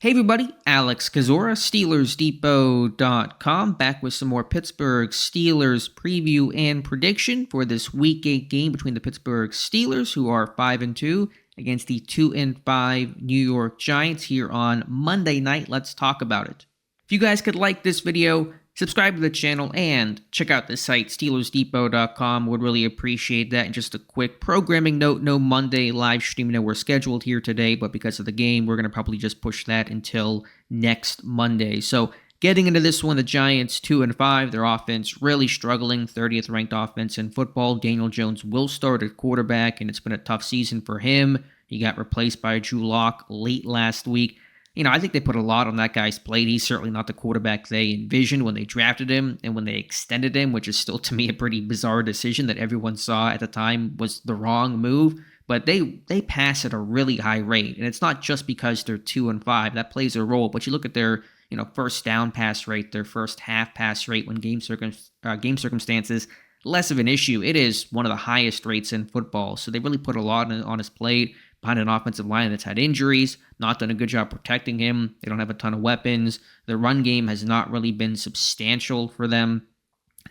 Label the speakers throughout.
Speaker 1: Hey everybody, Alex Kazora, SteelersDepot.com, back with some more Pittsburgh Steelers preview and prediction for this Week 8 game between the Pittsburgh Steelers, who are 5-2, against the 2-5 New York Giants here on Monday night. Let's talk about it. If you guys could like this video, subscribe to the channel, and check out the site, SteelersDepot.com. Would really appreciate that. And just a quick programming note, no Monday live stream that we're scheduled here today, but because of the game, we're going to probably just push that until next Monday. So getting into this one, the Giants 2-5, their offense really struggling, 30th ranked offense in football. Daniel Jones will start at quarterback, and it's been a tough season for him. He got replaced by Drew Lock late last week. I think they put a lot on that guy's plate. He's certainly not the quarterback they envisioned when they drafted him and when they extended him, which is still, to me, a pretty bizarre decision that everyone saw at the time was the wrong move. But they pass at a really high rate, and it's not just because they're 2-5. That plays a role. But you look at their first down pass rate, their first half pass rate when game circumstances, less of an issue. It is one of the highest rates in football. So they really put a lot on his plate. Behind an offensive line that's had injuries, not done a good job protecting him. They don't have a ton of weapons. The run game has not really been substantial for them.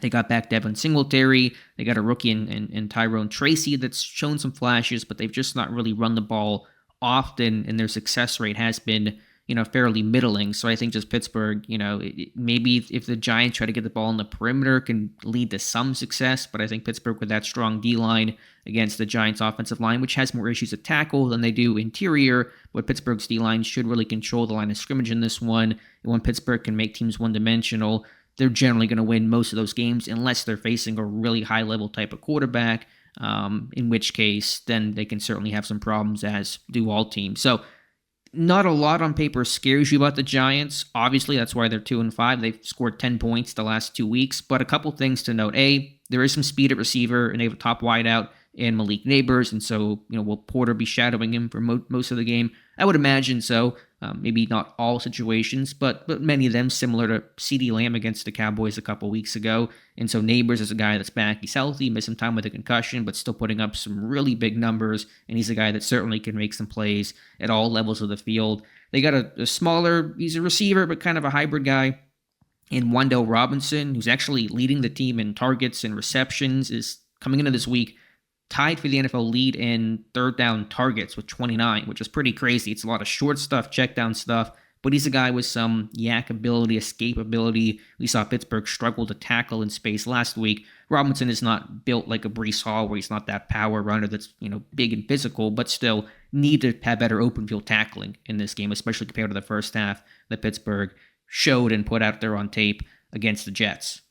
Speaker 1: They got back Devin Singletary. They got a rookie in Tyrone Tracy that's shown some flashes, but they've just not really run the ball often, and their success rate has been fairly middling. So I think just Pittsburgh, maybe if the Giants try to get the ball on the perimeter, can lead to some success. But I think Pittsburgh with that strong D-line against the Giants offensive line, which has more issues at tackle than they do interior, but Pittsburgh's D-line should really control the line of scrimmage in this one. And when Pittsburgh can make teams one-dimensional, they're generally going to win most of those games unless they're facing a really high-level type of quarterback, in which case then they can certainly have some problems, as do all teams. So not a lot on paper scares you about the Giants. Obviously, that's why they're 2-5. They've scored 10 points the last 2 weeks. But a couple things to note. A, there is some speed at receiver, and they have a top wideout in Malik Neighbors. And so, will Porter be shadowing him for most of the game? I would imagine so. Maybe not all situations, but many of them, similar to CeeDee Lamb against the Cowboys a couple weeks ago. And so Neighbors is a guy that's back. He's healthy, missed some time with a concussion, but still putting up some really big numbers. And he's a guy that certainly can make some plays at all levels of the field. They got a smaller, he's a receiver, but kind of a hybrid guy in Wan'Dale Robinson, who's actually leading the team in targets and receptions, is coming into this week tied for the NFL lead in third down targets with 29, which is pretty crazy. It's a lot of short stuff, check down stuff, but he's a guy with some yak ability, escape ability. We saw Pittsburgh struggle to tackle in space last week. Robinson is not built like a Breece Hall, where he's not that power runner that's, big and physical, but still need to have better open field tackling in this game, especially compared to the first half that Pittsburgh showed and put out there on tape against the Jets.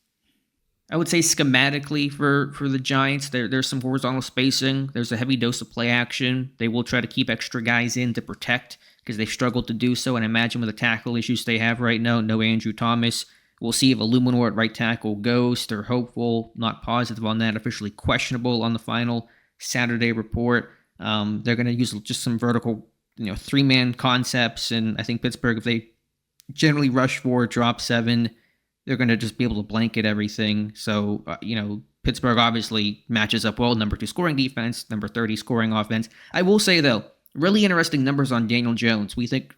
Speaker 1: I would say schematically for the Giants, there's some horizontal spacing. There's a heavy dose of play action. They will try to keep extra guys in to protect because they've struggled to do so. And imagine with the tackle issues they have right now, no Andrew Thomas. We'll see if Illuminor at right tackle goes. They're hopeful, not positive on that. Officially questionable on the final Saturday report. They're going to use just some vertical, three-man concepts. And I think Pittsburgh, if they generally rush 4, drop 7, they're going to just be able to blanket everything. So, Pittsburgh obviously matches up well. Number 2 scoring defense, number 30 scoring offense. I will say, though, really interesting numbers on Daniel Jones. We think,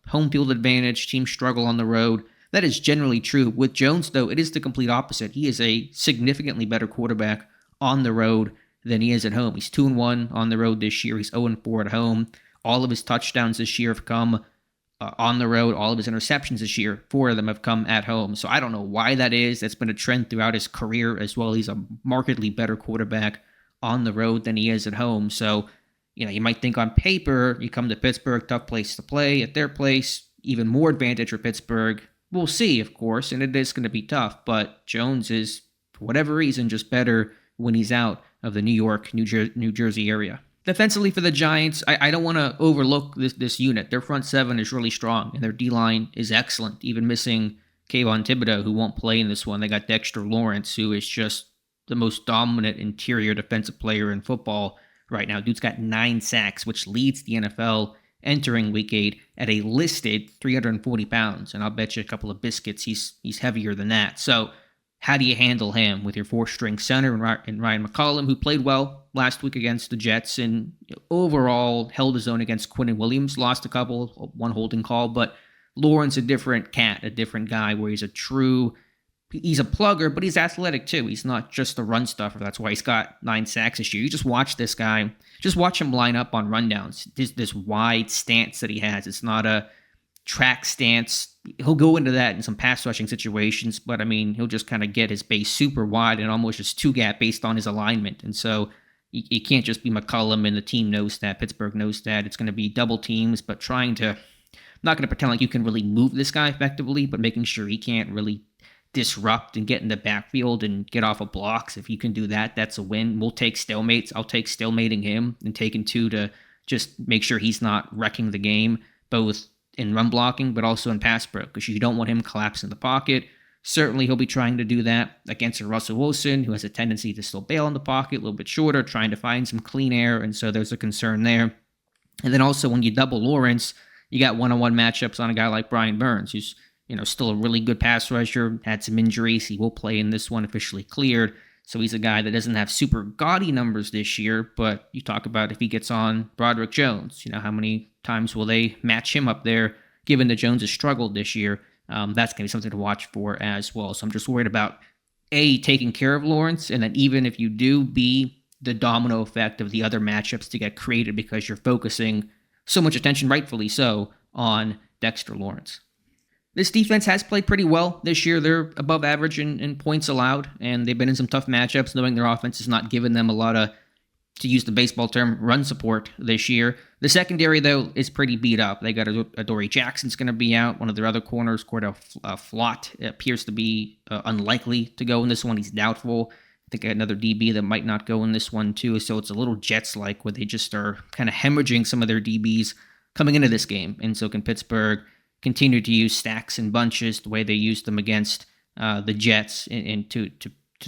Speaker 1: home field advantage, teams struggle on the road. That is generally true. With Jones, though, it is the complete opposite. He is a significantly better quarterback on the road than he is at home. He's 2-1 on the road this year. He's 0-4 at home. All of his touchdowns this year have come on the road. All of his interceptions this year, 4 of them have come at home. So I don't know why that is. That's been a trend throughout his career as well. He's a markedly better quarterback on the road than he is at home. So, you might think on paper, you come to Pittsburgh, tough place to play. At their place, even more advantage for Pittsburgh. We'll see, of course, and it is going to be tough. But Jones is, for whatever reason, just better when he's out of the New York, New Jersey area. Defensively for the Giants, I don't want to overlook this unit. Their front 7 is really strong, and their D-line is excellent, even missing Kayvon Thibodeau, who won't play in this one. They got Dexter Lawrence, who is just the most dominant interior defensive player in football right now. Dude's got 9 sacks, which leads the NFL entering Week 8 at a listed 340 pounds, and I'll bet you a couple of biscuits he's heavier than that. So how do you handle him with your four-string center and Ryan McCollum, who played well last week against the Jets and overall held his own against Quinnen Williams, lost a couple, one holding call, but Lawrence a different cat, a different guy where he's a plugger, but he's athletic too. He's not just a run stuffer. That's why he's got 9 sacks this year. You just watch this guy, just watch him line up on rundowns. This wide stance that he has. It's not a track stance. He'll go into that in some pass rushing situations, but I mean, he'll just kind of get his base super wide and almost just two-gap based on his alignment. And so you can't just be McCollum, and the team knows that. Pittsburgh knows that. It's going to be double teams, but I'm not going to pretend like you can really move this guy effectively, but making sure he can't really disrupt and get in the backfield and get off of blocks. If you can do that, that's a win. We'll take stalemates. I'll take stalemating him and taking 2 to just make sure he's not wrecking the game, both in run blocking, but also in pass pro, because you don't want him collapsing the pocket. Certainly, he'll be trying to do that against a Russell Wilson, who has a tendency to still bail in the pocket, a little bit shorter, trying to find some clean air, and so there's a concern there. And then also, when you double Lawrence, you got one-on-one matchups on a guy like Brian Burns, who's still a really good pass rusher, had some injuries. He will play in this one, officially cleared. So he's a guy that doesn't have super gaudy numbers this year, but you talk about if he gets on Broderick Jones, how many times will they match him up there, given that Jones has struggled this year? That's going to be something to watch for as well. So I'm just worried about, A, taking care of Lawrence, and then even if you do, B, the domino effect of the other matchups to get created because you're focusing so much attention, rightfully so, on Dexter Lawrence. This defense has played pretty well this year. They're above average in points allowed, and they've been in some tough matchups, knowing their offense has not given them a lot of, to use the baseball term, run support this year. The secondary, though, is pretty beat up. They got Adoree Jackson's going to be out. One of their other corners, Cordell Flott, appears to be unlikely to go in this one. He's doubtful. I think another DB that might not go in this one, too. So it's a little Jets-like, where they just are kind of hemorrhaging some of their DBs coming into this game. And so can Pittsburgh continue to use stacks and bunches the way they used them against the Jets and to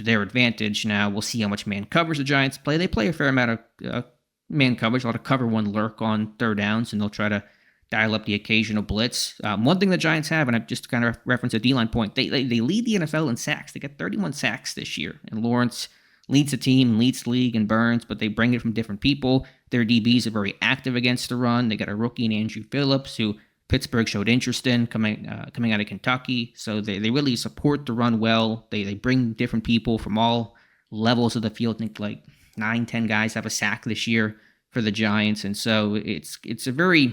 Speaker 1: their advantage. Now we'll see how much man coverage the Giants play. They play a fair amount of man coverage, a lot of cover one lurk on third downs, and they'll try to dial up the occasional blitz. One thing the Giants have, and I just kind of reference a D-line point, they lead the NFL in sacks. They got 31 sacks this year, and Lawrence leads the team, leads the league, and Burns, but they bring it from different people. Their DBs are very active against the run. They got a rookie in Andrew Phillips, who Pittsburgh showed interest in coming out of Kentucky. So they really support the run well. They bring different people from all levels of the field. I think like 9-10 guys have a sack this year for the Giants. And so it's a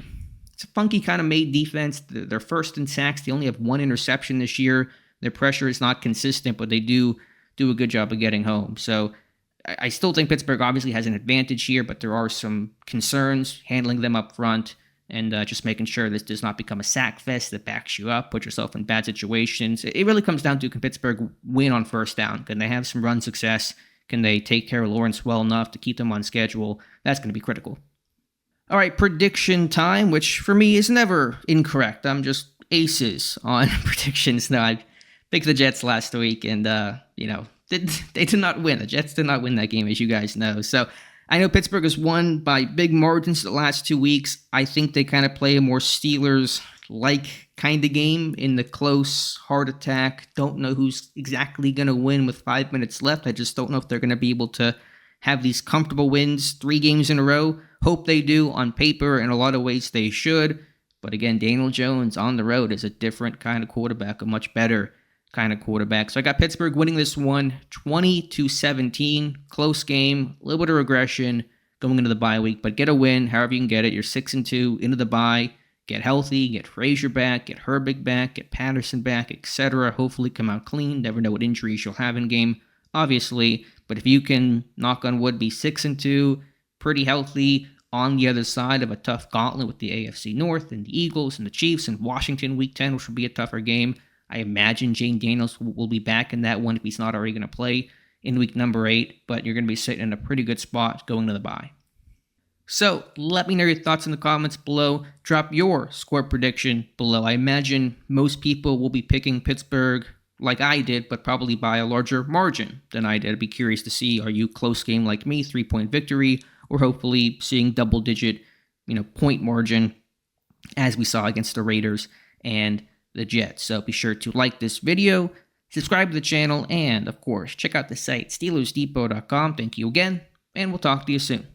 Speaker 1: funky kind of made defense. They're first in sacks. They only have 1 interception this year. Their pressure is not consistent, but they do a good job of getting home. So I still think Pittsburgh obviously has an advantage here, but there are some concerns handling them up front. And just making sure this does not become a sack fest that backs you up, put yourself in bad situations. It really comes down to, can Pittsburgh win on first down? Can they have some run success? Can they take care of Lawrence well enough to keep them on schedule? That's going to be critical. All right, prediction time, which for me is never incorrect. I'm just aces on predictions. No, I picked the Jets last week, and, they did not win. The Jets did not win that game, as you guys know. So I know Pittsburgh has won by big margins the last 2 weeks. I think they kind of play a more Steelers-like kind of game in the close, hard attack. Don't know who's exactly going to win with 5 minutes left. I just don't know if they're going to be able to have these comfortable wins 3 games in a row. Hope they do. On paper, in a lot of ways, they should. But again, Daniel Jones on the road is a different kind of quarterback, a much better kind of quarterback. So I got Pittsburgh winning this one 20-17. Close game, a little bit of regression going into the bye week, but get a win however you can get it. You're 6-2 into the bye. Get healthy, get Frazier back, get Herbig back, get Patterson back, etc. Hopefully come out clean. Never know what injuries you'll have in game, obviously. But if you can, knock on wood, be 6-2, pretty healthy on the other side of a tough gauntlet with the AFC North and the Eagles and the Chiefs and Washington Week 10, which will be a tougher game. I imagine Jane Daniels will be back in that one if he's not already going to play in week number 8, but you're going to be sitting in a pretty good spot going to the bye. So let me know your thoughts in the comments below. Drop your score prediction below. I imagine most people will be picking Pittsburgh like I did, but probably by a larger margin than I did. I'd be curious to see, are you close game like me, 3-point victory, or hopefully seeing double-digit, point margin as we saw against the Raiders and the Jets. So be sure to like this video, Subscribe to the channel and, of course, check out the site SteelersDepot.com. Thank you again, and we'll talk to you soon.